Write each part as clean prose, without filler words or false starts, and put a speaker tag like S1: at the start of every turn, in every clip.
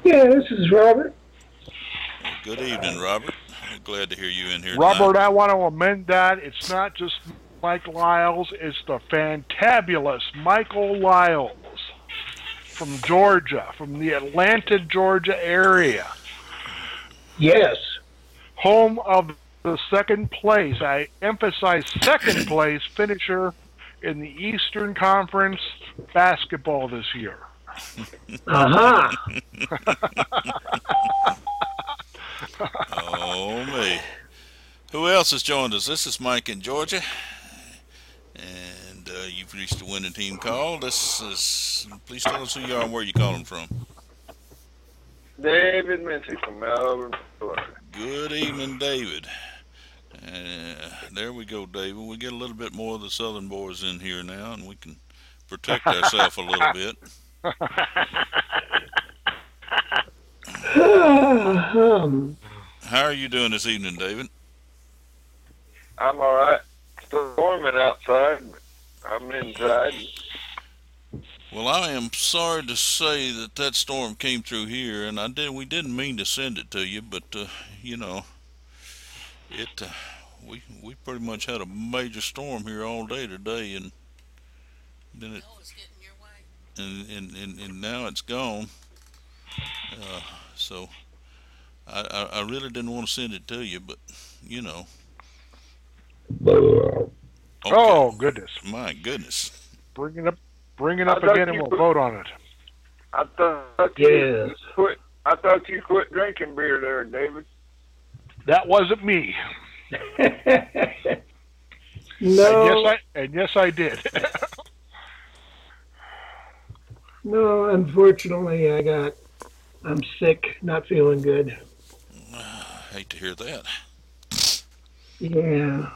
S1: Yeah, this is Robert.
S2: Well, good evening, Robert. Glad to hear you in here tonight.
S3: Robert, I want to amend that. It's not just Mike Lyles, it's the fantabulous Michael Lyles from Georgia, from the Atlanta, Georgia area,
S1: Yes.
S3: home of the second place. I emphasize second place finisher in the Eastern Conference basketball this year.
S1: Aha.
S2: Oh, me. Who else has joined us? This is Mike in Georgia, and you've reached the winning team call. This is. Please tell us who you are and where you're calling from.
S4: David Mincy from Melbourne, Florida.
S2: Good evening, David. There we go, David. We get a little bit more of the Southern boys in here now, and we can protect ourselves a little bit. How are you doing this evening, David?
S4: I'm all right. Storming outside, but I'm inside.
S2: Well, I am sorry to say that storm came through here, and we didn't mean to send it to you, but you know, it we pretty much had a major storm here all day today, and then it and now it's gone. So I really didn't want to send it to you, but you know. Okay.
S3: Oh, goodness.
S2: My goodness.
S3: Bring it up again and we'll vote on it.
S4: I thought
S1: Yes.
S4: you quit drinking beer there, David.
S3: That wasn't me.
S1: No.
S3: And yes, I did.
S1: No, unfortunately, I'm sick, not feeling good.
S2: I hate to hear that.
S1: Yeah.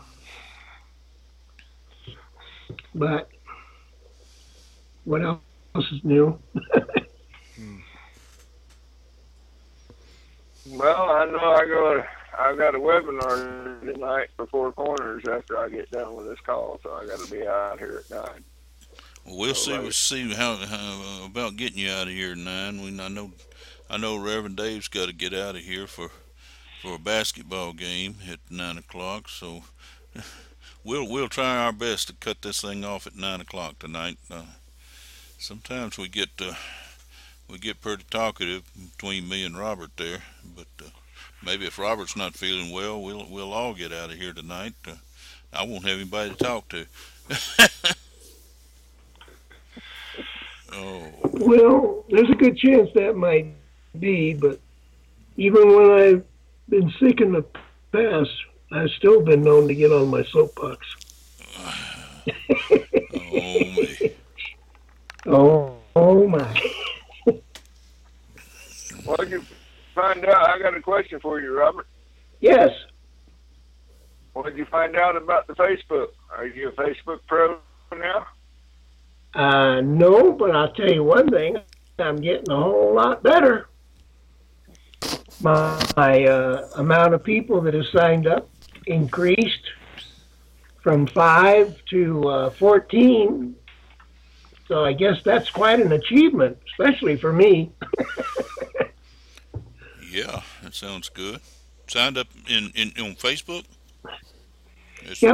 S1: But what else is new?
S4: Well, I know I got a webinar tonight for Four Corners after I get done with this call, so I got to be out here at 9.
S2: Well, we'll see how about getting you out of here at 9. I know Reverend Dave's got to get out of here for a basketball game at 9 o'clock. So we'll try our best to cut this thing off at 9 o'clock tonight. Sometimes we get pretty talkative between me and Robert there, but maybe if Robert's not feeling well, we'll all get out of here tonight. I won't have anybody to talk to. Oh.
S1: Well, there's a good chance that might be, but even when I've been sick in the past, I've still been known to get on my soapbox.
S2: Oh, me.
S1: Oh my.
S4: What did you find out? I got a question for you, Robert.
S1: Yes.
S4: What did you find out about the Facebook? Are you a Facebook pro now?
S1: No, but I'll tell you one thing. I'm getting a whole lot better. My amount of people that have signed up increased from 5 to 14. So I guess that's quite an achievement, especially for me.
S2: Yeah, that sounds good. Signed up on Facebook as
S1: See,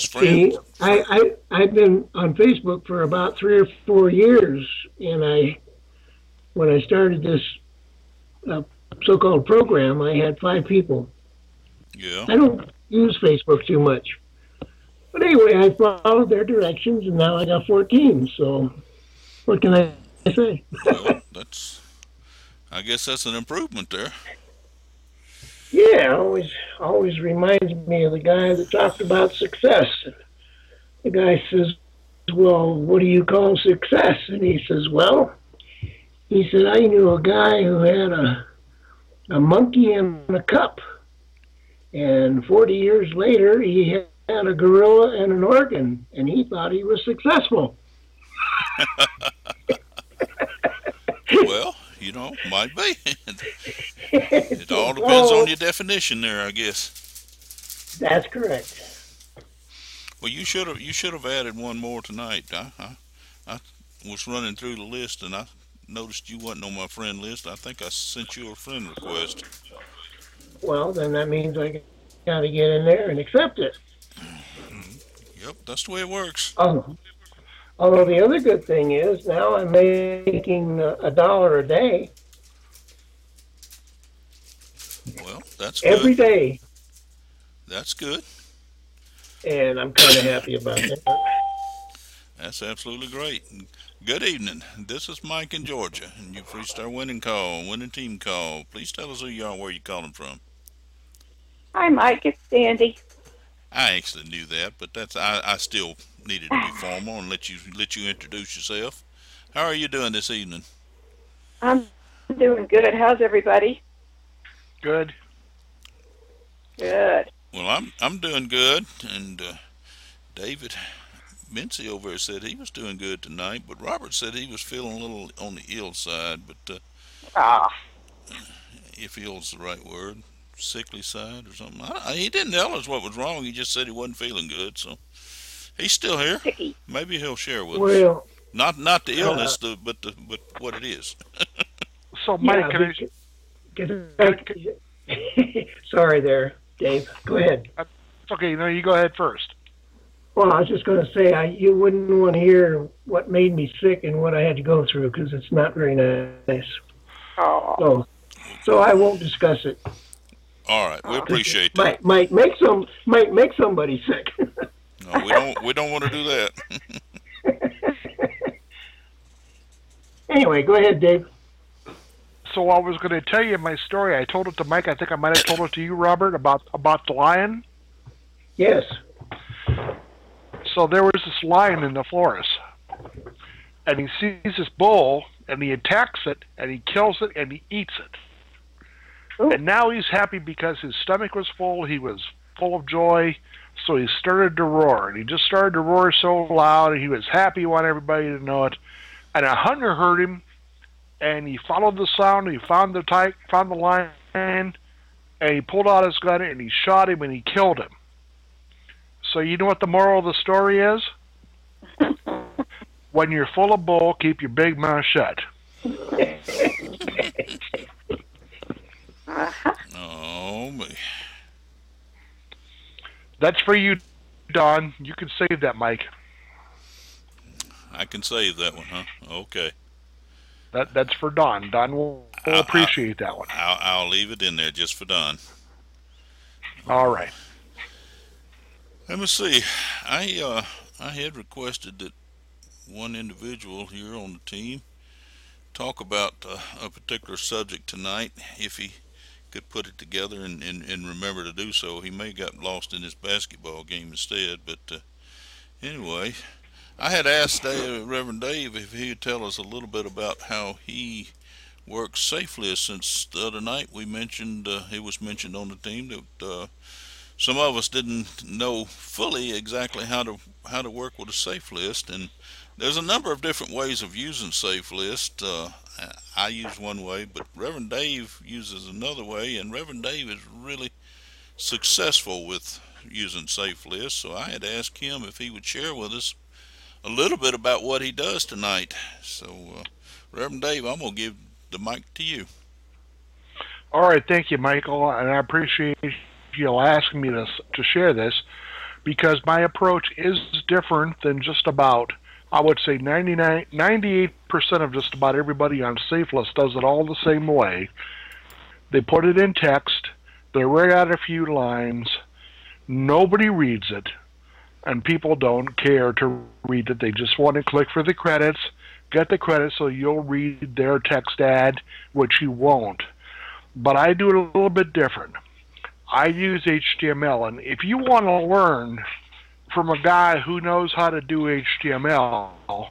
S2: friends.
S1: I've been on Facebook for about 3 or 4 years, and when I started this so-called program, I had 5 people.
S2: Yeah.
S1: I don't use Facebook too much. But anyway, I followed their directions, and now I got 14. So, what can I say?
S2: Well, I guess that's an improvement there.
S1: Yeah, always reminds me of the guy that talked about success. The guy says, "Well, what do you call success?" And he says, "Well," he said, "I knew a guy who had a monkey and a cup, and 40 years later, he had a gorilla and an organ, and he thought he was successful."
S2: Well, might be. It all depends on your definition there, I guess.
S1: That's correct.
S2: Well, you should have added one more tonight. I was running through the list, and noticed you wasn't on my friend list. I think I sent you a friend request.
S1: Well, then that means I got to get in there and accept it.
S2: Yep, that's the way it works.
S1: Oh, although the other good thing is now I'm making $1 a day
S2: Well, that's good.
S1: every day,
S2: That's good.
S1: and I'm kind of happy about that.
S2: That's absolutely great. Good evening. This is Mike in Georgia, and you've reached our winning call, winning team call. Please tell us who you are, where you're calling from.
S5: Hi, Mike. It's Sandy.
S2: I actually knew that, but I still needed to be formal and let you introduce yourself. How are you doing this evening?
S5: I'm doing good. How's everybody?
S3: Good.
S5: Good.
S2: Well, I'm doing good, and David Mincy over there said he was doing good tonight, but Robert said he was feeling a little on the ill side, but
S5: Ah,
S2: if ill's the right word, sickly side or something. He didn't tell us what was wrong. He just said he wasn't feeling good, so he's still here.
S5: picky.
S2: Maybe he'll share with us.
S1: Well,
S2: Not the
S1: uh,
S2: illness, but what it is.
S3: So, Mike,
S1: yeah,
S3: can
S1: sorry there, Dave. Go ahead.
S3: it's okay. No, you go ahead first.
S1: Well, I was just going to say you wouldn't want to hear what made me sick and what I had to go through because it's not very nice.
S5: Oh,
S1: So I won't discuss it.
S2: All right, we appreciate that.
S1: Might make somebody sick.
S2: No, we don't want to do that.
S1: Anyway, go ahead, Dave.
S3: So I was going to tell you my story. I told it to Mike. I think I might have told it to you, Robert, about the lion.
S1: Yes.
S3: So there was this lion in the forest, and he sees this bull, and he attacks it, and he kills it, and he eats it.
S5: Ooh.
S3: And now he's happy because his stomach was full. He was full of joy, so he started to roar. And he just started to roar so loud, and he was happy. He wanted everybody to know it. And a hunter heard him, and he followed the sound. He found the lion, and he pulled out his gun, and he shot him, and he killed him. So you know what the moral of the story is? When you're full of bull, keep your big mouth shut.
S5: uh-huh.
S2: Oh me.
S3: That's for you, Don. You can save that, Mike.
S2: I can save that one, huh? Okay.
S3: That's for Don. Don will appreciate that one.
S2: I'll leave it in there just for Don.
S3: All right.
S2: Let me see. I had requested that one individual here on the team talk about a particular subject tonight. If he could put it together and remember to do so, he may have got lost in his basketball game instead. But anyway, I had asked Reverend Dave if he would tell us a little bit about how he works safely. Since the other night we mentioned it was mentioned on the team that some of us didn't know fully exactly how to work with a safe list, and there's a number of different ways of using safe list. I use one way, but Reverend Dave uses another way, and Reverend Dave is really successful with using safe list. So I had asked him if he would share with us a little bit about what he does tonight. So Reverend Dave, I'm going to give the mic to you.
S3: All right. Thank you, Michael. And I appreciate you asking me to share this because my approach is different than just about, I would say 98% of just about everybody on SafeList does it all the same way. They put it in text. They write out a few lines. Nobody reads it. And people don't care to read it. They just want to click for the credits, get the credits so you'll read their text ad, which you won't. But I do it a little bit different. I use HTML, and if you want to learn from a guy who knows how to do HTML,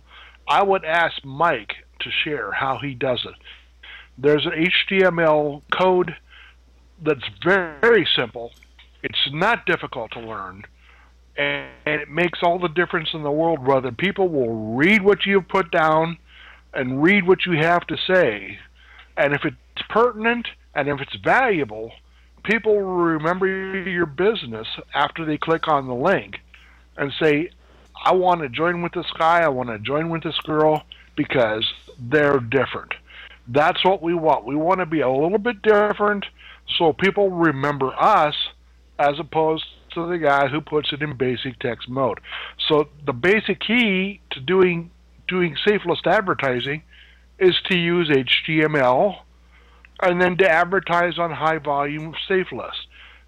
S3: I would ask Mike to share how he does it. There's an HTML code that's very, very simple. It's not difficult to learn, and it makes all the difference in the world whether people will read what you put down and read what you have to say. And if it's pertinent and if it's valuable, people will remember your business after they click on the link and say, I want to join with this guy, I want to join with this girl, because they're different. That's what we want. We want to be a little bit different so people remember us as opposed to the guy who puts it in basic text mode. So the basic key to doing safe list advertising is to use HTML and then to advertise on high volume safe lists.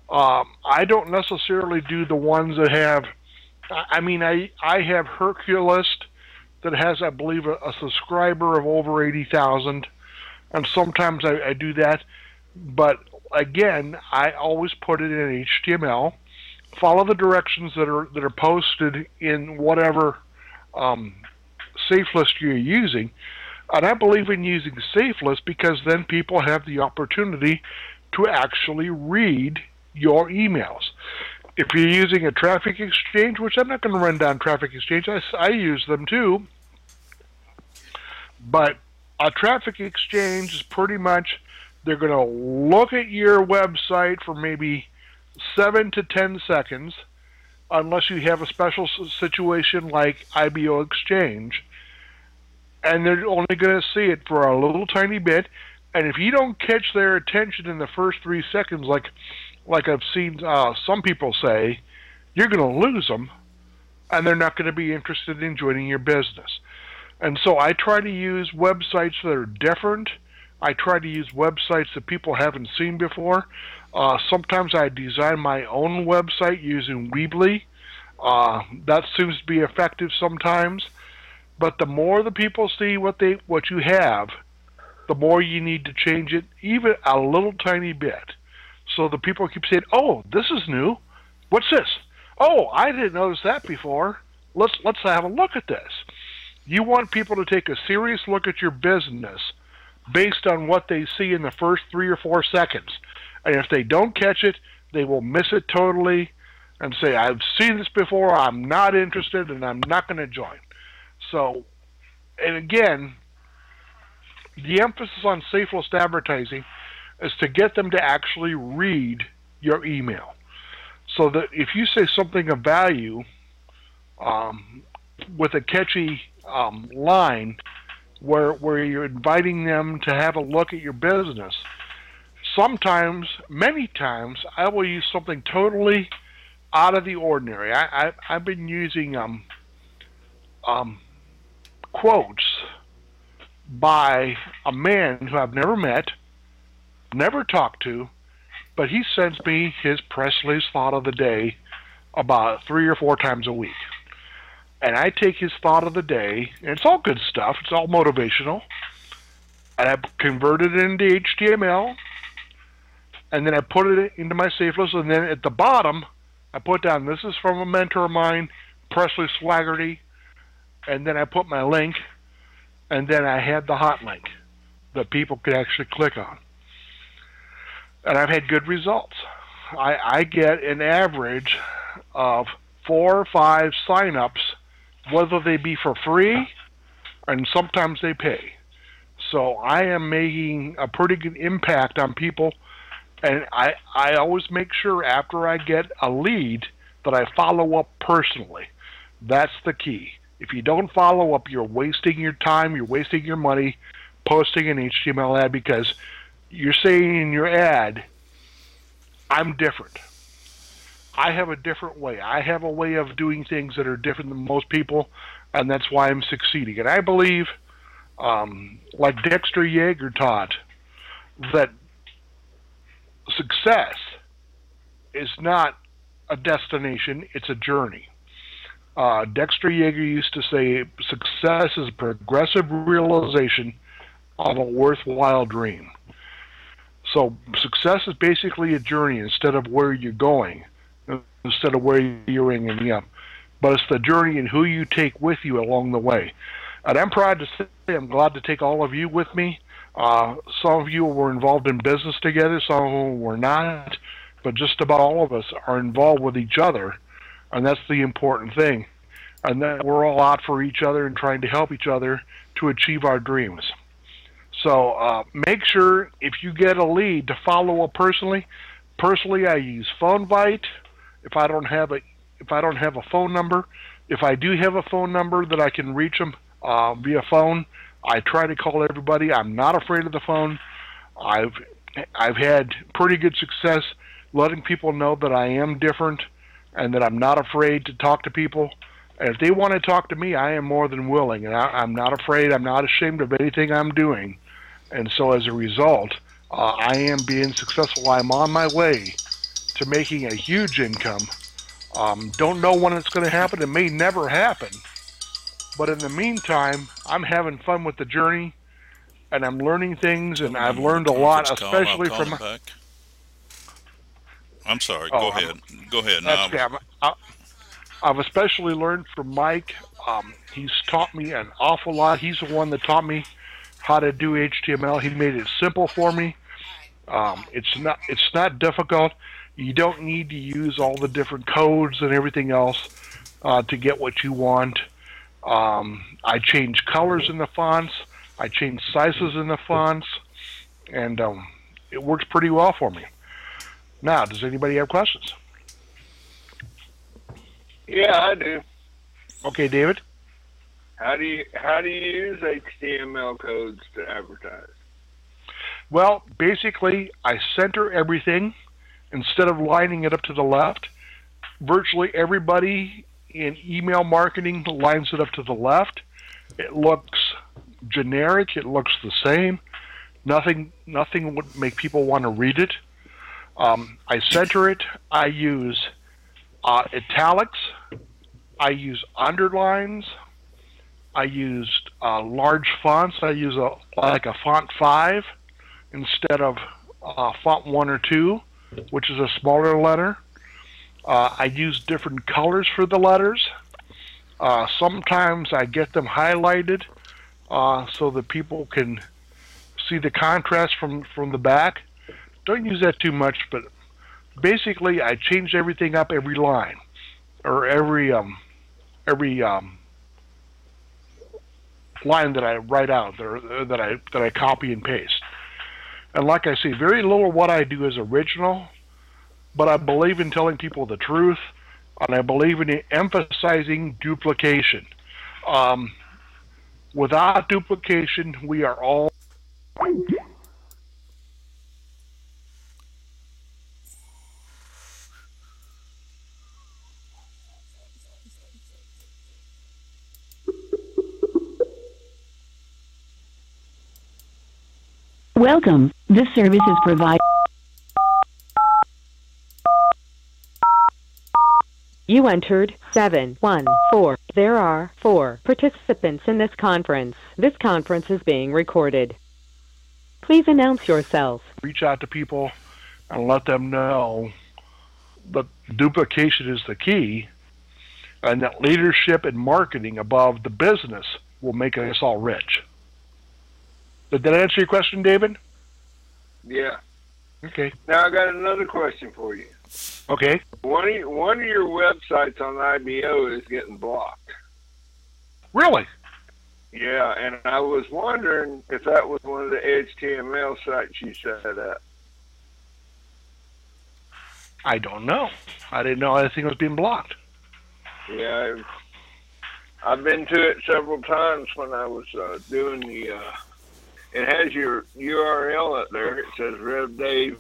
S3: I don't necessarily do the ones that have. I have Herculist that has, I believe, a subscriber of over 80,000, and sometimes I do that. But again, I always put it in HTML. Follow the directions that are posted in whatever safe list you're using. And I believe in using safe list because then people have the opportunity to actually read your emails. If you're using a traffic exchange, which I'm not going to run down traffic exchange, I use them too, but a traffic exchange is pretty much, they're going to look at your website for maybe 7 to 10 seconds, unless you have a special situation like IBO Exchange, and they're only going to see it for a little tiny bit. And if you don't catch their attention in the first 3 seconds, like I've seen some people say, you're going to lose them, and they're not going to be interested in joining your business. And so I try to use websites that are different. I try to use websites that people haven't seen before. Sometimes I design my own website using Weebly. That seems to be effective sometimes. But the more the people see what you have, the more you need to change it, even a little tiny bit. So the people keep saying, "Oh, this is new. What's this? Oh, I didn't notice that before. Let's have a look at this." You want people to take a serious look at your business based on what they see in the first 3 or 4 seconds. And if they don't catch it, they will miss it totally and say, "I've seen this before, I'm not interested, and I'm not going to join." So, and again, the emphasis on safe list advertising is to get them to actually read your email. So that if you say something of value with a catchy line where you're inviting them to have a look at your business, sometimes, many times, I will use something totally out of the ordinary. I've been using quotes by a man who I've never met, never talked to, but he sends me his Presley's thought of the day about 3 or 4 times a week. And I take his thought of the day, and it's all good stuff, it's all motivational, and I convert it into HTML, and then I put it into my safe list, and then at the bottom, I put down, "This is from a mentor of mine, Presley Swaggerty," and then I put my link, and then I had the hot link that people could actually click on. And I've had good results. I get an average of 4 or 5 sign-ups, whether they be for free, and sometimes they pay. So I am making a pretty good impact on people, and I always make sure after I get a lead that I follow up personally. That's the key. If you don't follow up, you're wasting your time, you're wasting your money posting an HTML ad, because you're saying in your ad, "I'm different. I have a different way. I have a way of doing things that are different than most people, and that's why I'm succeeding." And I believe, like Dexter Yeager taught, that success is not a destination, it's a journey. Dexter Yeager used to say, "Success is progressive realization of a worthwhile dream." So success is basically a journey instead of where you're going, instead of where you're ending up. But it's the journey and who you take with you along the way. And I'm proud to say I'm glad to take all of you with me. Some of you were involved in business together, some of them were not, but just about all of us are involved with each other, and that's the important thing. And that we're all out for each other and trying to help each other to achieve our dreams. So make sure if you get a lead to follow up personally. Personally, I use PhoneVite. If I don't have a phone number, if I do have a phone number that I can reach them via phone. I try to call everybody. I'm not afraid of the phone. I've I've had pretty good success letting people know that I am different and that I'm not afraid to talk to people. And if they want to talk to me, I am more than willing, and I'm not afraid. I'm not ashamed of anything I'm doing. And so, as a result, I am being successful. I'm on my way to making a huge income. Don't know when it's going to happen. It may never happen. But in the meantime, I'm having fun with the journey, and I'm learning things,
S2: Tell
S3: and
S2: him
S3: I've
S2: I'm on a
S3: learned a lot,
S2: conference call. I'll
S3: especially
S2: call
S3: from.
S2: him back. I'm sorry.
S3: Oh,
S2: Go ahead. Go ahead.
S3: that's
S2: Now,
S3: okay. I've especially learned from Mike. He's taught me an awful lot. He's the one that taught me how to do HTML. He made it simple for me. It's not difficult. You don't need to use all the different codes and everything else to get what you want. I change colors in the fonts. I change sizes in the fonts, and it works pretty well for me. Now, does anybody have questions?
S4: Yeah, I do.
S3: Okay, David.
S4: How do you use HTML codes to advertise?
S3: Well, basically, I center everything instead of lining it up to the left. Virtually everybody in email marketing lines it up to the left. It looks generic. It looks the same. Nothing would make people want to read it. I center it. I use italics. I use underlines. I used large fonts. I use like a font 5 instead of font 1 or 2, which is a smaller letter. I use different colors for the letters. Sometimes I get them highlighted so that people can see the contrast from the back. Don't use that too much, but basically I change everything up every line or every line that I write out or that I copy and paste. And like I say, very little of what I do is original, but I believe in telling people the truth, and I believe in emphasizing duplication. Um, Without duplication, we are all.
S6: Welcome. This service is provided.
S7: You entered 714. There are 4 participants in this conference. This conference is being recorded. Please announce yourself.
S3: Reach out to people and let them know that duplication is the key and that leadership and marketing above the business will make us all rich. Did that answer your question, David?
S4: Yeah.
S3: Okay.
S4: Now I got another question for you.
S3: Okay.
S4: One of your websites on IBO is getting blocked.
S3: Really?
S4: Yeah, and I was wondering if that was one of the HTML sites you set up.
S3: I don't know. I didn't know anything was being blocked.
S4: Yeah, I've been to it several times when I was doing the. It has your URL up there. It says Rev Dave.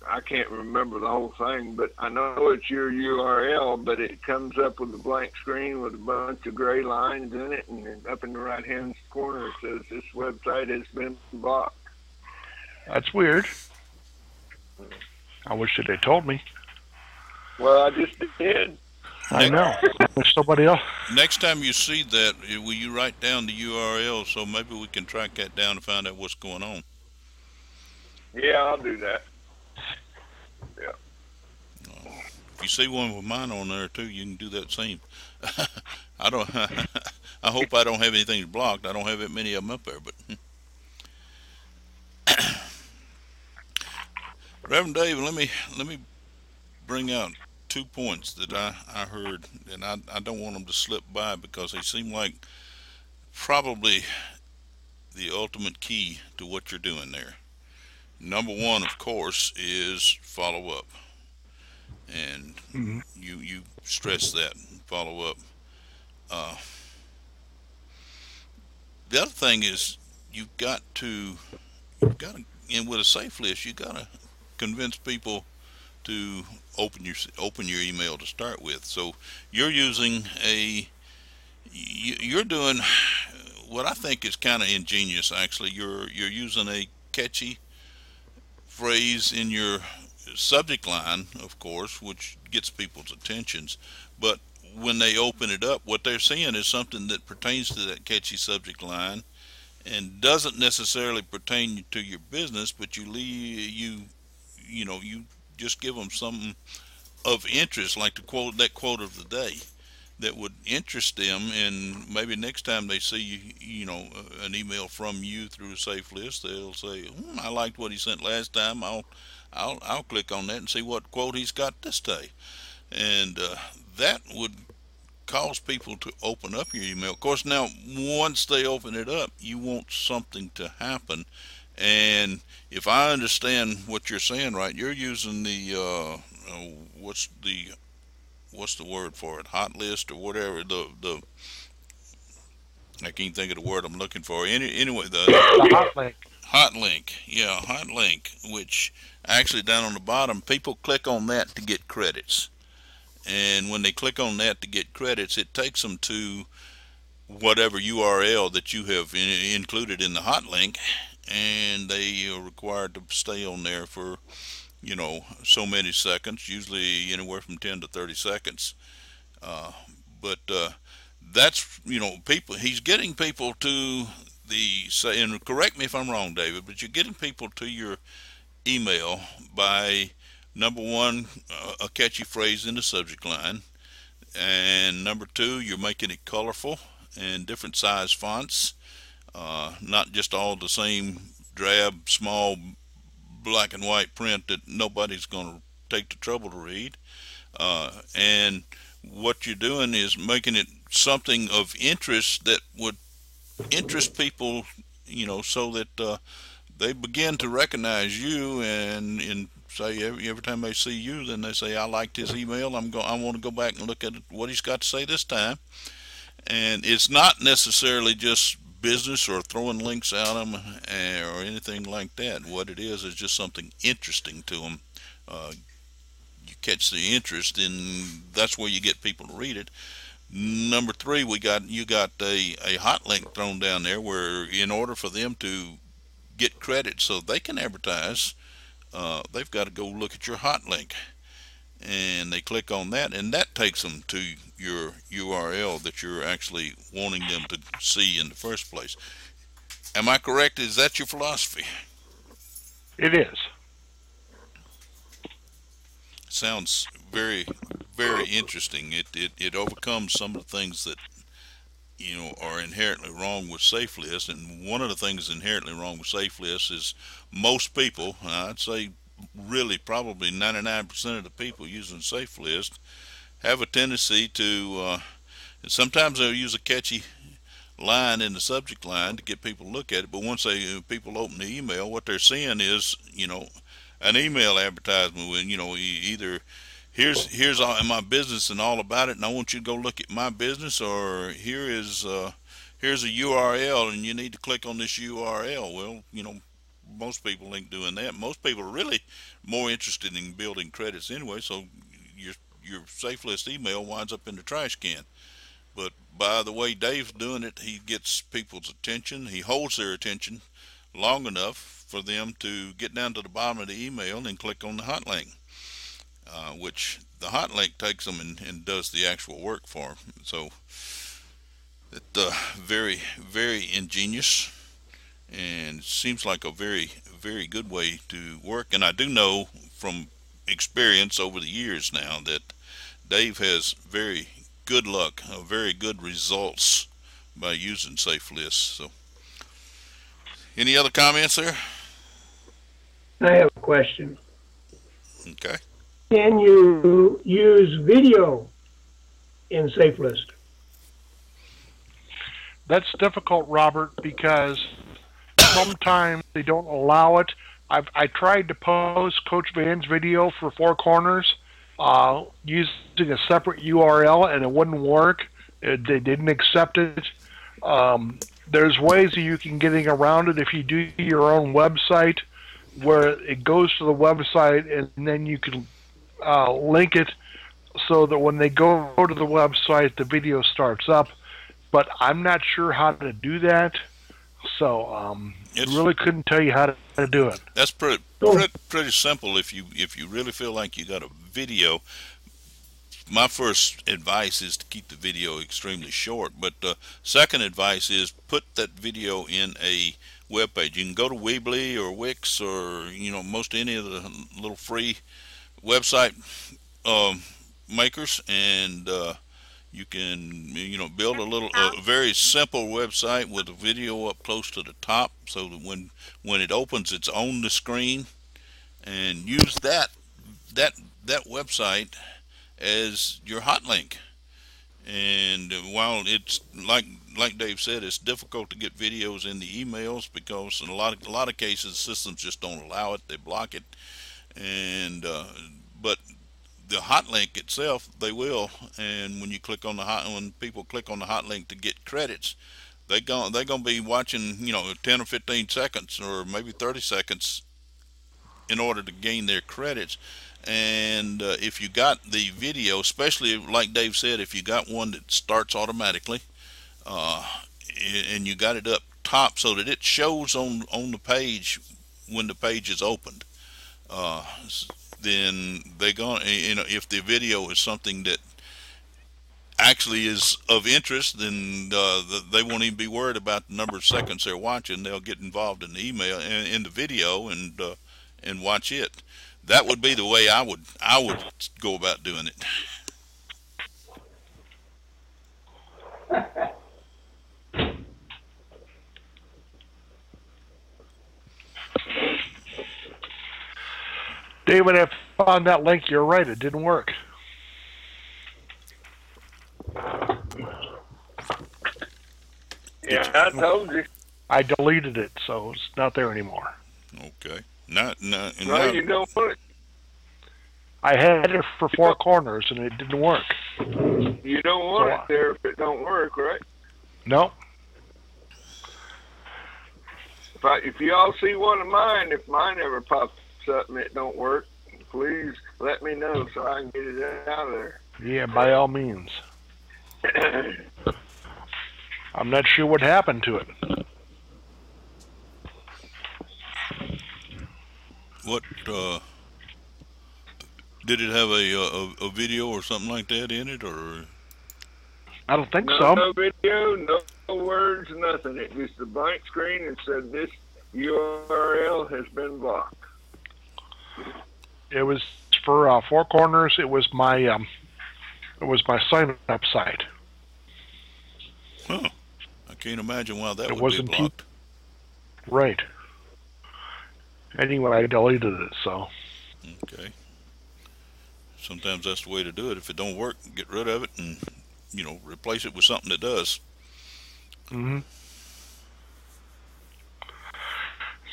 S4: I can't remember the whole thing, but I know it's your URL, but it comes up with a blank screen with a bunch of gray lines in it, and then up in the right-hand corner it says this website has been blocked.
S3: That's weird. I wish that they told me.
S4: Well, I just did.
S3: I know. I wish somebody else.
S2: next time you see that, will you write down the URL so maybe we can track that down and find out what's going on?
S4: Yeah, I'll do that. Yeah.
S2: If you see one with mine on there too, you can do that same. I don't. I hope I don't have anything blocked. I don't have that many of them up there, but. Reverend Dave, let me bring out 2 points that I heard, and I don't want them to slip by because they seem like probably the ultimate key to what you're doing there. Number one, of course, is follow up, and you stress that follow up. Uh, the other thing is you've got to and with a safe list, you got to convince people to open your email to start with. So you're using you're doing what I think is kind of ingenious. Actually, you're using a catchy phrase in your subject line, of course, which gets people's attentions. But when they open it up, what they're seeing is something that pertains to that catchy subject line and doesn't necessarily pertain to your business, but you just give them something of interest, like that quote of the day that would interest them, and maybe next time they see an email from you through a safe list, they'll say, I liked what he sent last time. I'll click on that and see what quote he's got this day, and that would cause people to open up your email. Of course, now once they open it up, you want something to happen. And if I understand what you're saying right, you're using the what's the word for it? Hot list or whatever. The I can't think of the word I'm looking for. Anyway,
S3: The hot link.
S2: Hot link. Yeah, hot link. Which actually down on the bottom, people click on that to get credits. And when they click on that to get credits, it takes them to whatever URL that you have included in the hot link, and they are required to stay on there for so many seconds, usually anywhere from 10 to 30 seconds. But that's people. He's getting people to and correct me if I'm wrong, David, but you're getting people to your email by number one, a catchy phrase in the subject line, and number two, you're making it colorful and different size fonts, not just all the same drab, small, black and white print that nobody's going to take the trouble to read. And what you're doing is making it something of interest that would interest people, so that they begin to recognize you, and say every time they see you, then they say, I liked his email. I want to go back and look at what he's got to say this time. And it's not necessarily just business or throwing links at them or anything like that. What it is just something interesting to them. You catch the interest, and that's where you get people to read it. Number three, you got a hot link thrown down there where, in order for them to get credit so they can advertise, they've got to go look at your hot link, and they click on that, and that takes them to your URL that you're actually wanting them to see in the first place. Am I correct? Is that your philosophy?
S3: It is.
S2: Sounds very, very interesting. It overcomes some of the things that are inherently wrong with safe lists. And one of the things inherently wrong with safe lists is most people, I'd say really probably 99% of the people using safe list, have a tendency to sometimes they'll use a catchy line in the subject line to get people to look at it, but once people open the email, what they're seeing is an email advertisement with either here's all my business and all about it, and I want you to go look at my business, or here's a URL and you need to click on this URL. Well, most people ain't doing that. Most people are really more interested in building credits anyway, so your safe list email winds up in the trash can. But by the way Dave's doing it, he gets people's attention. He holds their attention long enough for them to get down to the bottom of the email and then click on the hot link, which the hot link takes them and does the actual work for them. So it's very, very ingenious, and seems like a very, very good way to work. And I do know from experience over the years now that Dave has very good luck, very good results by using safe lists. So, any other comments there?
S1: I have a question.
S2: Okay.
S1: Can you use video in safe list?
S3: That's difficult, Robert, because sometimes they don't allow it. I tried to post Coach Van's video for Four Corners using a separate URL, and it wouldn't work. They didn't accept it. there's ways that you can getting around it if you do your own website, where it goes to the website and then you can link it so that when they go to the website, the video starts up. But I'm not sure how to do that, so
S2: It's
S3: really couldn't tell you how to do it.
S2: that's pretty simple. If you really feel like you got a video, my first advice is to keep the video extremely short. But second advice is put that video in a web page. You can go to Weebly or Wix or most any of the little free website um, makers, and you can build a very simple website with a video up close to the top, so that when it opens, it's on the screen, and use that that website as your hot link. And while it's like Dave said, it's difficult to get videos in the emails because in a lot of cases systems just don't allow it. They block it, and but the hot link itself, they will. And when people click on the hot link to get credits, they're gonna be watching 10 or 15 seconds or maybe 30 seconds in order to gain their credits. And if you got the video, especially like Dave said, if you got one that starts automatically, uh, and you got it up top so that it shows on the page when the page is opened, uh, then they going if the video is something that actually is of interest, then they won't even be worried about the number of seconds they're watching. They'll get involved in the email in the video and watch it. That would be the way I would go about doing it.
S3: David, I found that link. You're right. It didn't work.
S4: Yeah, I told you.
S3: I deleted it, so it's not there anymore.
S2: Okay. Not
S4: No,
S2: not
S4: you don't want it.
S3: I had it for Four Corners, and it didn't work.
S4: You don't want it there if it don't work, right?
S3: No.
S4: If y'all see one of mine, if mine ever pops up and it don't work, please let me know so I can get it out of there.
S3: Yeah, by all means. I'm not sure what happened to it.
S2: what did it have a video or something like that in it, or
S3: I don't think
S4: No,
S3: so.
S4: no video, no words, nothing. It just a blank screen and said this URL has been blocked.
S3: It was for Four Corners. It was my sign-up site.
S2: huh? I can't imagine why that
S3: It
S2: would be
S3: wasn't
S2: blocked.
S3: Right. Anyway, I deleted it. So
S2: Okay. Sometimes that's the way to do it. If it don't work, get rid of it and replace it with something that does.
S3: hmm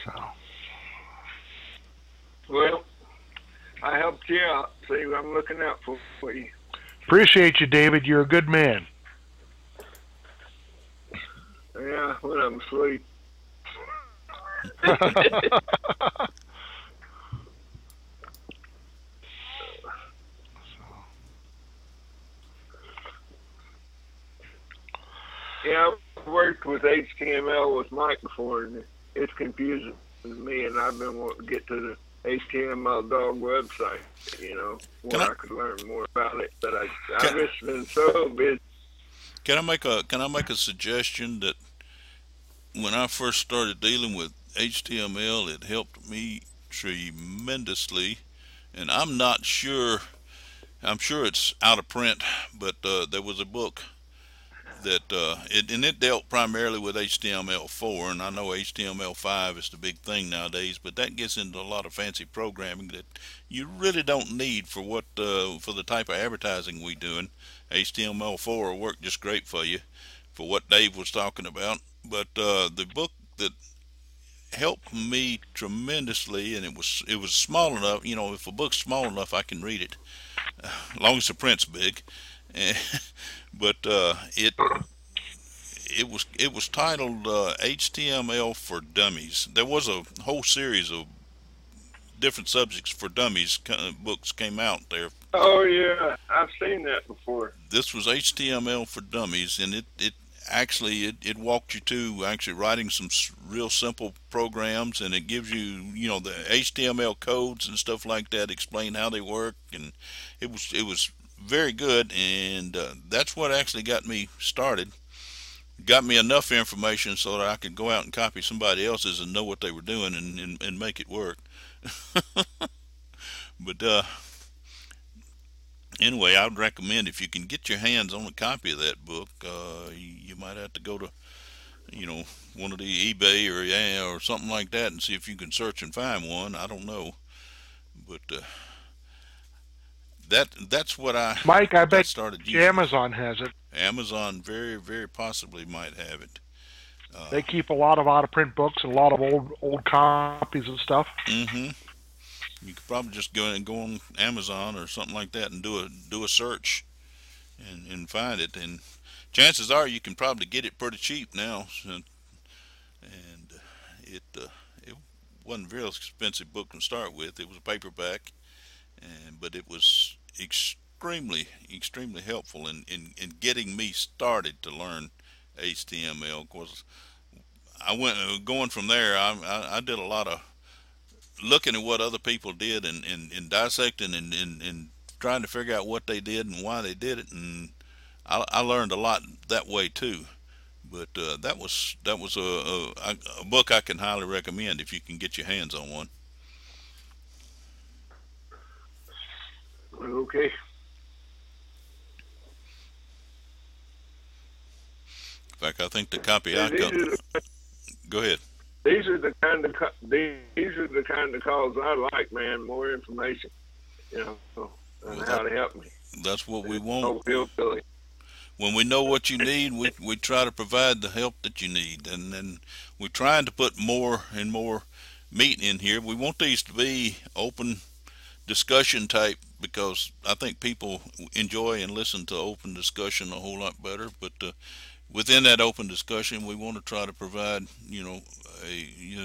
S3: So
S4: Well, I helped you out. See, I'm looking out for you.
S3: appreciate you, David. You're a good man.
S4: Yeah, when I'm asleep. Yeah, I've worked with HTML with Mike before, and it's confusing me, and I've been wanting to get to the HTML dog website, where I could learn more about it, but I've just been so busy.
S2: Can I make a suggestion that when I first started dealing with HTML, it helped me tremendously, and I'm not sure. I'm sure it's out of print, but there was a book that it dealt primarily with HTML4, and I know HTML5 is the big thing nowadays, but that gets into a lot of fancy programming that you really don't need for for the type of advertising we doing. HTML4 will work just great for you for what Dave was talking about. But the book that helped me tremendously, and it was small enough. If a book's small enough, I can read it, as long as the print's big. But it was titled HTML for Dummies. There was a whole series of different subjects for dummies books came out there.
S4: Oh yeah, I've seen that before.
S2: This was HTML for Dummies, and it actually it walked you to actually writing some real simple programs, and it gives you the HTML codes and stuff like that, explain how they work, and it was very good, and that's what actually got me started. Got me enough information so that I could go out and copy somebody else's and know what they were doing and make it work. But anyway, I would recommend if you can get your hands on a copy of that book, you might have to go to one of the eBay or something like that and see if you can search and find one. I don't know, but that's what I
S3: Mike, I bet
S2: started using.
S3: Amazon has it.
S2: Amazon very very possibly might have it.
S3: They keep a lot of out of print books and a lot of old copies and stuff.
S2: Mm-hmm. You could probably just go on Amazon or something like that and do a search and find it. And chances are you can probably get it pretty cheap now. And it wasn't a very expensive book to start with. It was a paperback, but it was extremely helpful in getting me started to learn HTML. Of course, I went going from there. I did a lot of looking at what other people did and dissecting and trying to figure out what they did and why they did it, and I learned a lot that way too. But that was a book I can highly recommend if you can get your hands on one.
S4: Okay.
S2: In fact, I think the copy I got. Go ahead.
S4: These are the kind of calls I like, man. More information, on how to help me.
S2: That's what we want.
S4: Oh,
S2: when we know what you need, we try to provide the help that you need, and then we're trying to put more and more meat in here. We want these to be open discussion type because I think people enjoy and listen to open discussion a whole lot better. But within that open discussion, we want to try to provide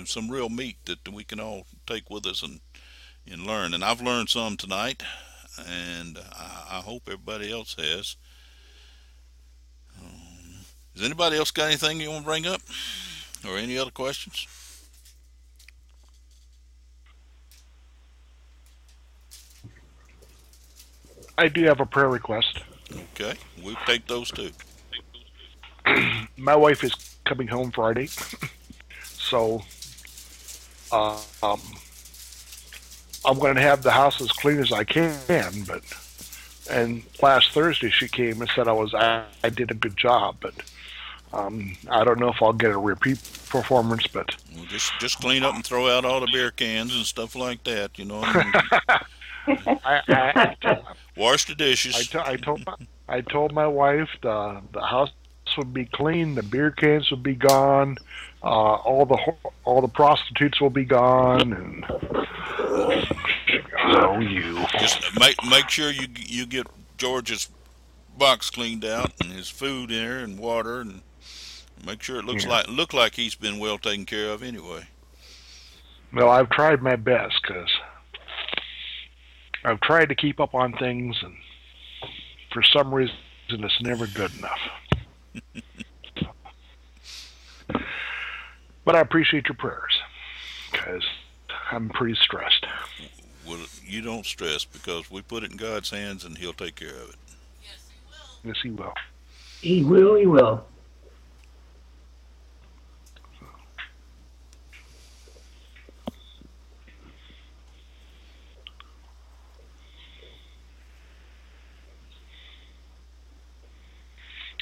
S2: some real meat that we can all take with us and learn. And I've learned some tonight, and I hope everybody else has. Has anybody else got anything you want to bring up, or any other questions?
S3: I do have a prayer request.
S2: Okay, we'll take those too.
S3: My wife is coming home Friday, so I'm going to have the house as clean as I can. And last Thursday she came and said I did a good job, but I don't know if I'll get a repeat performance. But
S2: well, just clean up and throw out all the beer cans and stuff like that. Wash the dishes.
S3: I told my wife the house would be clean, the beer cans would be gone, all the prostitutes will be gone, and you
S2: just make sure you get George's box cleaned out and his food in there and water, and make sure it look like he's been well taken care of anyway.
S3: Well, I've tried my best because I've tried to keep up on things, and for some reason it's never good enough. But I appreciate your prayers because I'm pretty stressed.
S2: Well, you don't stress because we put it in God's hands and He'll take care of it.
S3: Yes, He will.
S1: He will. He will.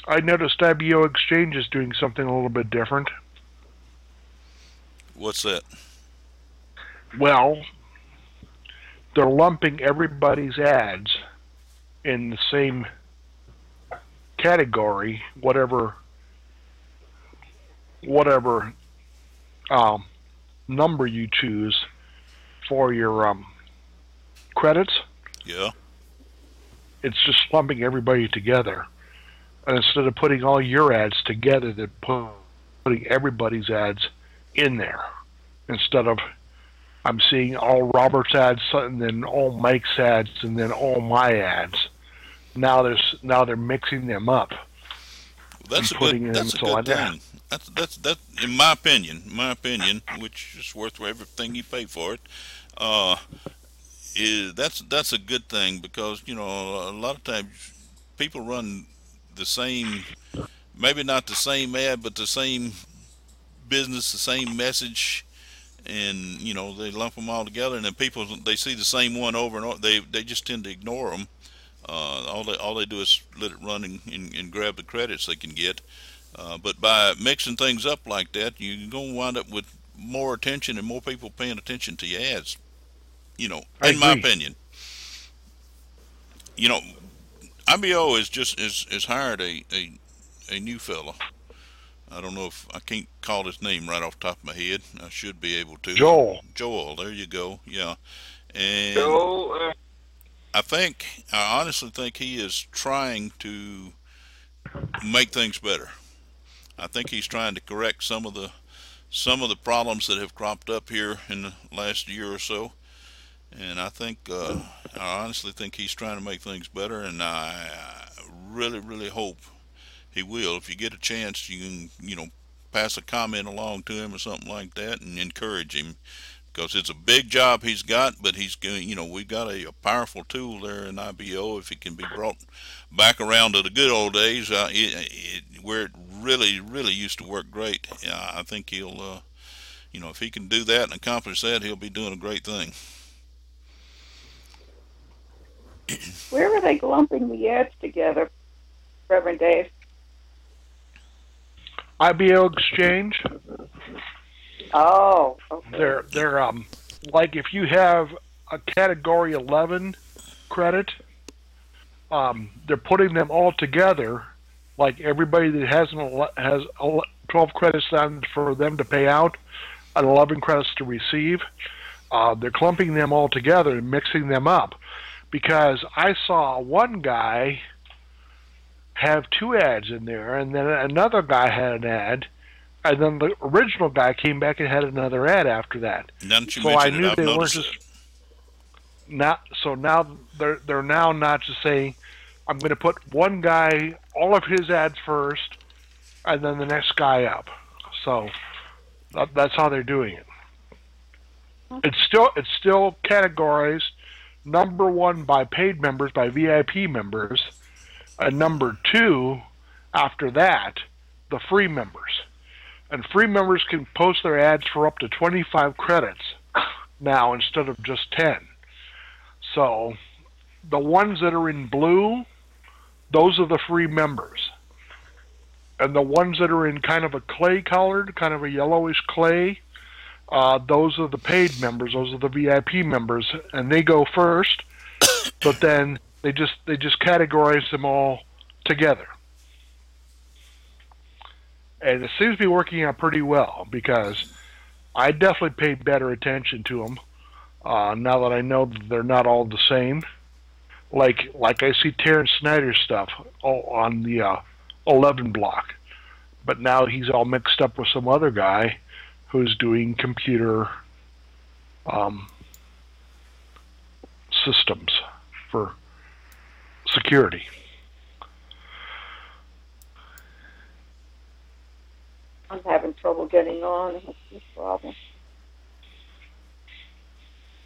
S3: I noticed IBO Exchange is doing something a little bit different.
S2: What's that?
S3: Well, they're lumping everybody's ads in the same category, whatever number you choose for your credits.
S2: Yeah.
S3: It's just lumping everybody together. And instead of putting all your ads together, they're putting everybody's ads in there. Instead of I'm seeing all Robert's ads and then all Mike's ads and then all my ads. Now they're mixing them up.
S2: That's a good thing. That's in my opinion, which is worth everything you pay for it. Uh, that's a good thing because a lot of times people run the same, maybe not the same ad, but the same business, the same message, and they lump them all together, and then people they see the same one over and over. They just tend to ignore them. All they do is let it run and grab the credits they can get. But by mixing things up like that, you're going to wind up with more attention and more people paying attention to your ads. In my opinion. IBO is hired a new fella. I don't know if I can't call his name right off the top of my head. I should be able to. Joel, there you go. Yeah. And
S4: Joel,
S2: I honestly think he is trying to make things better. I think he's trying to correct some of the problems that have cropped up here in the last year or so. And I honestly think he's trying to make things better, and I really, really hope he will. If you get a chance, you can, pass a comment along to him or something like that and encourage him, because it's a big job he's got, but he's going, we've got a powerful tool there in IBO. If it can be brought back around to the good old days, where it really, really used to work great, I think he'll, if he can do that and accomplish that, he'll be doing a great thing.
S5: Where are they lumping the ads together, Reverend Dave?
S3: IBO Exchange.
S5: Oh, okay.
S3: They're like if you have a category 11 credit, they're putting them all together. Like everybody that has 12 credits on for them to pay out and 11 credits to receive, they're clumping them all together and mixing them up. Because I saw one guy have 2 ads in there, and then another guy had an ad, and then the original guy came back and had another ad after that.
S2: So I knew they weren't just
S3: not. So now they're now not just saying, I'm going to put one guy all of his ads first, and then the next guy up. So that's how they're doing it. It's still categorized. Number 1 by paid members, by VIP members, and number 2 after that, the free members. And free members can post their ads for up to 25 credits now instead of just 10. So the ones that are in blue, those are the free members. And the ones that are in kind of a clay colored, kind of a yellowish clay, those are the paid members. Those are the VIP members, and they go first. But then they just categorize them all together, and it seems to be working out pretty well because I definitely pay better attention to them now that I know that they're not all the same. Like I see Terrence Snyder's stuff on the 11 block, but now he's all mixed up with some other guy who's doing computer systems for security.
S5: I'm having trouble getting on. That's the problem.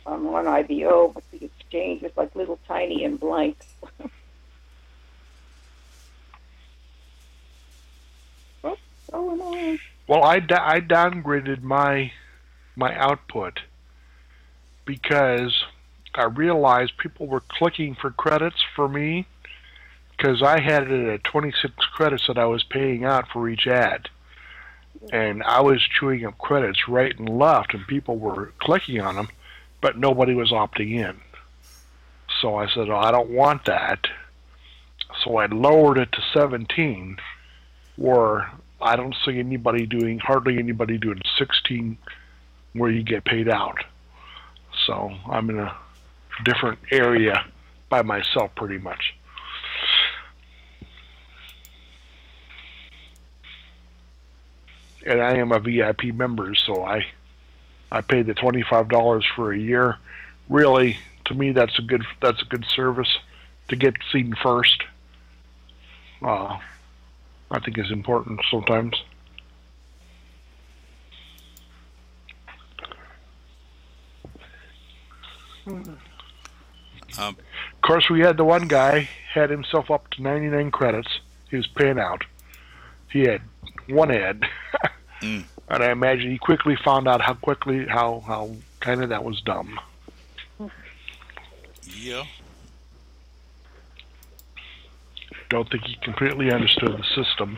S5: I'm on IBO, but the exchange is like little tiny and blank. What's going on?
S3: Well, I downgraded my output because I realized people were clicking for credits for me because I had it at 26 credits that I was paying out for each ad. And I was chewing up credits right and left, and people were clicking on them, but nobody was opting in. So I said, oh, I don't want that. So I lowered it to 17, where I don't see hardly anybody doing 16 where you get paid out. So I'm in a different area by myself pretty much. and I am a VIP member, so I pay the $25 for a year. Really, to me, that's a good service to get seen first. I think is important sometimes.
S2: Um,
S3: Of course, we had the one guy had himself up to 99 credits. He was paying out. He had one ad,
S2: mm,
S3: and I imagine he quickly found out how kind of that was dumb.
S2: yeah.
S3: Don't think he completely understood the system.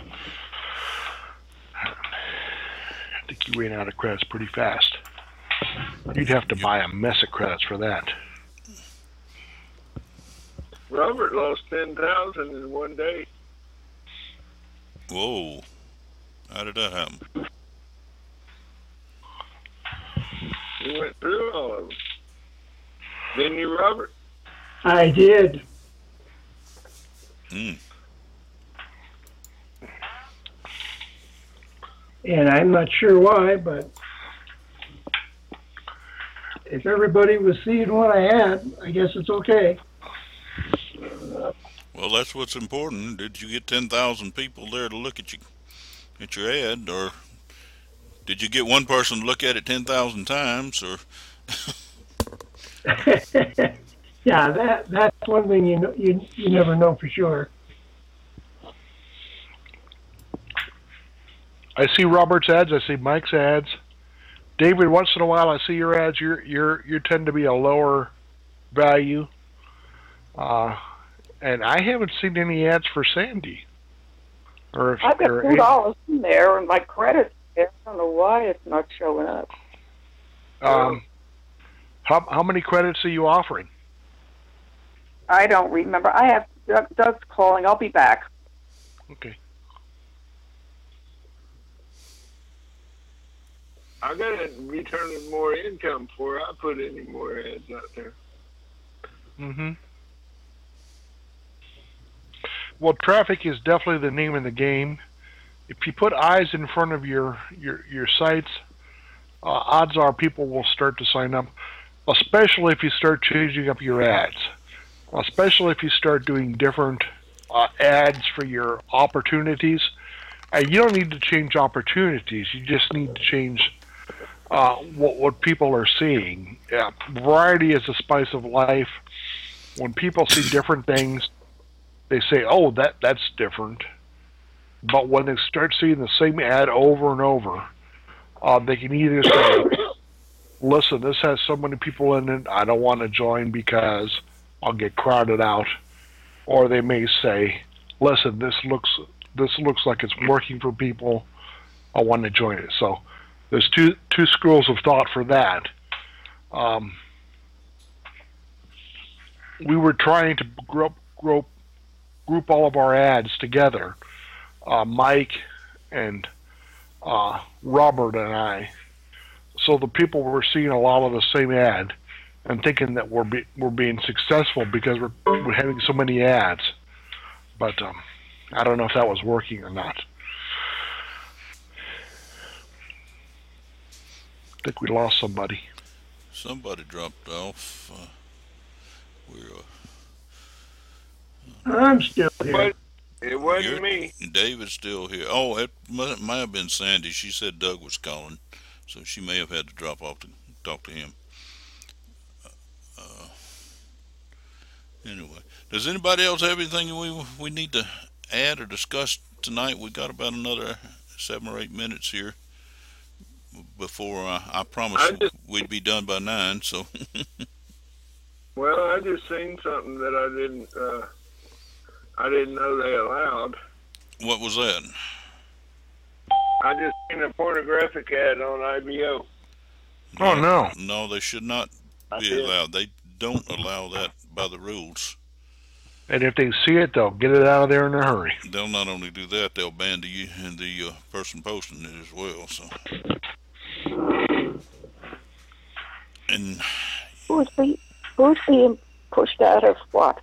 S3: I think he ran out of credits pretty fast. You'd have to buy a mess of credits for that.
S4: Robert lost 10,000 in one day.
S2: Whoa. How did that happen?
S4: He went through all of them. Didn't you, Robert?
S1: I did.
S2: Mm.
S1: And I'm not sure why, but if everybody was seeing what I had, I guess it's okay.
S2: Well, that's what's important. Did you get 10,000 people there to look at your ad, or did you get one person to look at it 10,000 times, or
S1: Yeah, that's one thing you never know for sure.
S3: I see Robert's ads. I see Mike's ads. David, once in a while, I see your ads. You tend to be a lower value, and I haven't seen any ads for Sandy. Or if,
S5: I've got
S3: or
S5: $2 in there, and my credit's there. I don't know why it's not showing up.
S3: how many credits are you offering?
S5: I don't remember. I have Doug's calling. I'll be back.
S3: Okay.
S4: I gotta be turning more income before I put any more ads out there.
S3: Mm-hmm. Well, traffic is definitely the name of the game. If you put eyes in front of your sites, odds are people will start to sign up, especially if you start changing up your ads, especially if you start doing different ads for your opportunities. You don't need to change opportunities. You just need to change what people are seeing. Yeah, variety is the spice of life. When people see different things, they say, "Oh, that's different." But when they start seeing the same ad over and over, they can either say, "Listen, this has so many people in it, I don't want to join because I'll get crowded out," or they may say, "Listen, this looks like it's working for people, I want to join it." So there's two schools of thought for that. We were trying to group all of our ads together, Mike and Robert and I, so the people were seeing a lot of the same ad and thinking that we're being successful because we're having so many ads. But I don't know if that was working or not. I think we lost somebody.
S2: somebody dropped off?
S1: I'm still here.
S4: But it wasn't
S2: You're,
S4: me.
S2: David's still here. Oh, it might have been Sandy. She said Doug was calling, so she may have had to drop off to talk to him. Anyway, does anybody else have anything we need to add or discuss tonight? We got about another 7 or 8 minutes here before I promised we'd be done by 9. So,
S4: Well, I just seen something that I didn't know they allowed.
S2: what was that?
S4: I just seen a pornographic ad on IBO.
S3: Oh, no.
S2: No, they should not be allowed. They don't allow that by the rules.
S3: And if they see it, they'll get it out of there in a hurry.
S2: They'll not only do that, they'll ban the person posting it as well. So, and
S5: Who's being pushed out of what?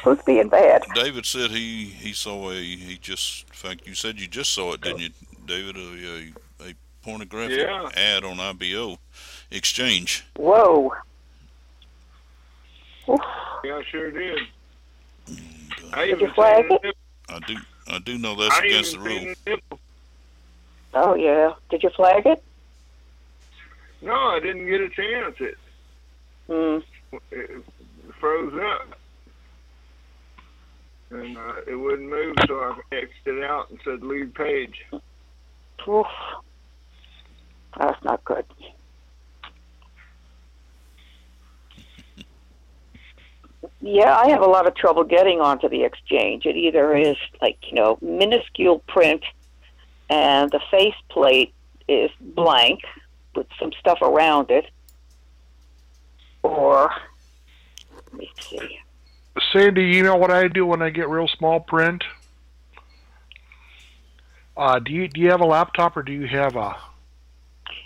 S5: Who's being bad?
S2: David said he saw in fact, you said you just saw it, didn't you, David? A pornographic ad on IBO Exchange.
S5: Whoa. Oof.
S4: Yeah, I sure did.
S5: Did you flag it?
S2: I do know that's against the rule.
S5: Oh, yeah. Did you flag it?
S4: No, I didn't get a chance. It froze up. And it wouldn't move, so I X'd it out and said leave page.
S5: Oof. That's not good. Yeah, I have a lot of trouble getting onto the exchange. It either is like, minuscule print and the faceplate is blank with some stuff around it. Or, let me see.
S3: Sandy, you know what I do when I get real small print? Do you have a laptop or do you have a...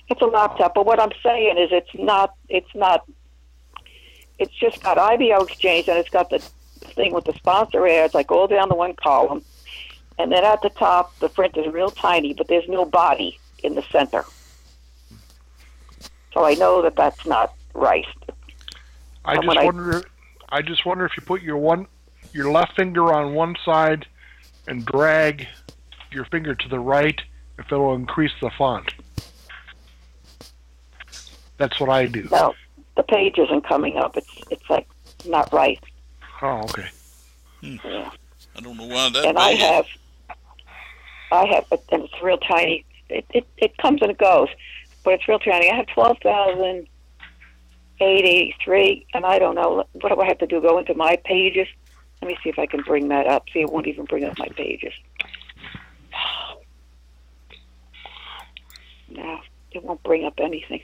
S5: It's a laptop, but what I'm saying is it's just got IBO Exchange, and it's got the thing with the sponsor ads, like all down the one column. And then at the top, the print is real tiny, but there's no body in the center. So I know that that's not right.
S3: I just wonder if you put your left finger on one side and drag your finger to the right, if it'll increase the font. That's what I do.
S5: No, the page isn't coming up. It's like not right.
S3: Oh, okay.
S5: Yeah.
S2: I don't know why that.
S5: And I have, and it's real tiny. It comes and it goes, but it's real tiny. I have 12,083, and I don't know what do I have to do. Go into my pages. Let me see if I can bring that up. See, it won't even bring up my pages. No, it won't bring up anything.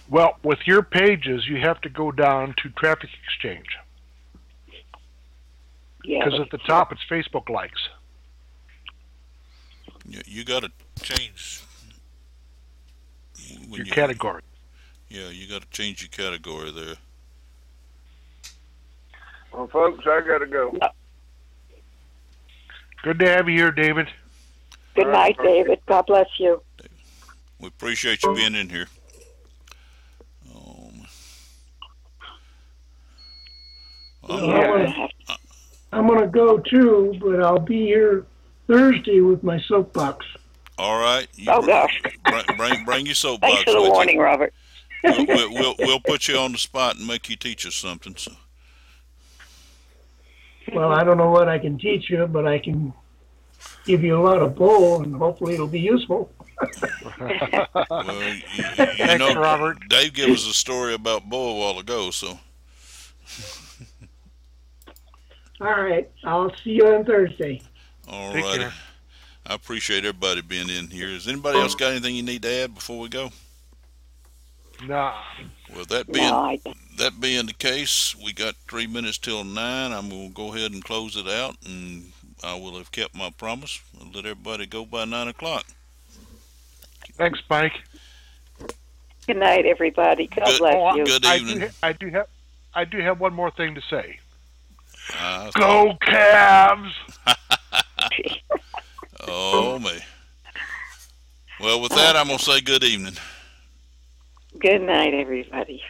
S3: Well, with your pages, you have to go down to Traffic Exchange.
S5: Yeah.
S3: Because at the top, it's Facebook likes.
S2: You got to change
S3: your category.
S2: Yeah, you got to change your category there.
S4: Well, folks, I got to go.
S3: Good to have you here, David.
S5: Good night, David. God bless you.
S2: We appreciate you being in here.
S1: I'm going to go too, but I'll be here Thursday with my soapbox.
S2: All right.
S5: Gosh.
S2: Bring your soapbox.
S5: Thanks for the warning, Robert.
S2: We'll put you on the spot and make you teach us something. So.
S1: Well, I don't know what I can teach you, but I can give you a lot of bull, and hopefully it'll be useful.
S2: Well, you know, Robert. Dave gave us a story about bull a while ago, so.
S1: All right. I'll see you on Thursday.
S2: All right. I appreciate everybody being in here. Has anybody else got anything you need to add before we go?
S3: Nah.
S2: Well, that being the case, we got 3 minutes till 9. I'm going to go ahead and close it out, and I will have kept my promise. I'll let everybody go by 9 o'clock.
S3: Thanks, Mike.
S5: Good night, everybody. God bless you.
S2: Good evening.
S3: I do have one more thing to say.
S2: Go
S3: Cavs!
S2: Oh, me. Well, with that, I'm going to say good evening.
S5: Good night, everybody.